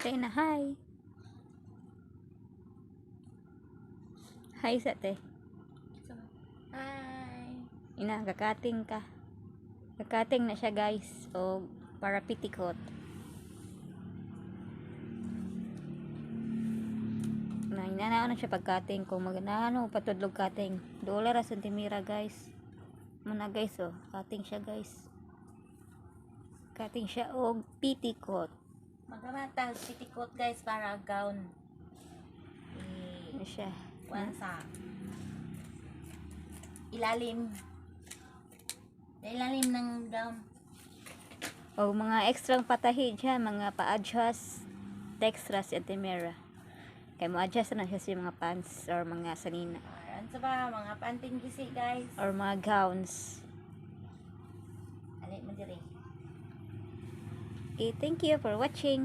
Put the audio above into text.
Say na hi. Hi sa te. Hi. Ina, kakating ka. Kakating na siya guys. O para pitikot. Na inanao na siya pagkating. Kung maganaano patudlog kating. $1 sentimira guys. Muna guys oh. Kating siya guys. Kating siya og pitikot. Magamatag pitikot guys para gown. Ano siya? Kuan sa ilalim. Sa ilalim ng gown. O mga extrang patahi dyan. Mga pa-adjust. Textra sentimira. Kaya mo adjust na siya sa mga pants or mga sanina. Ano sa ba mga panting gisi guys. Or mga gowns. Ali mo diri. Okay, thank you for watching.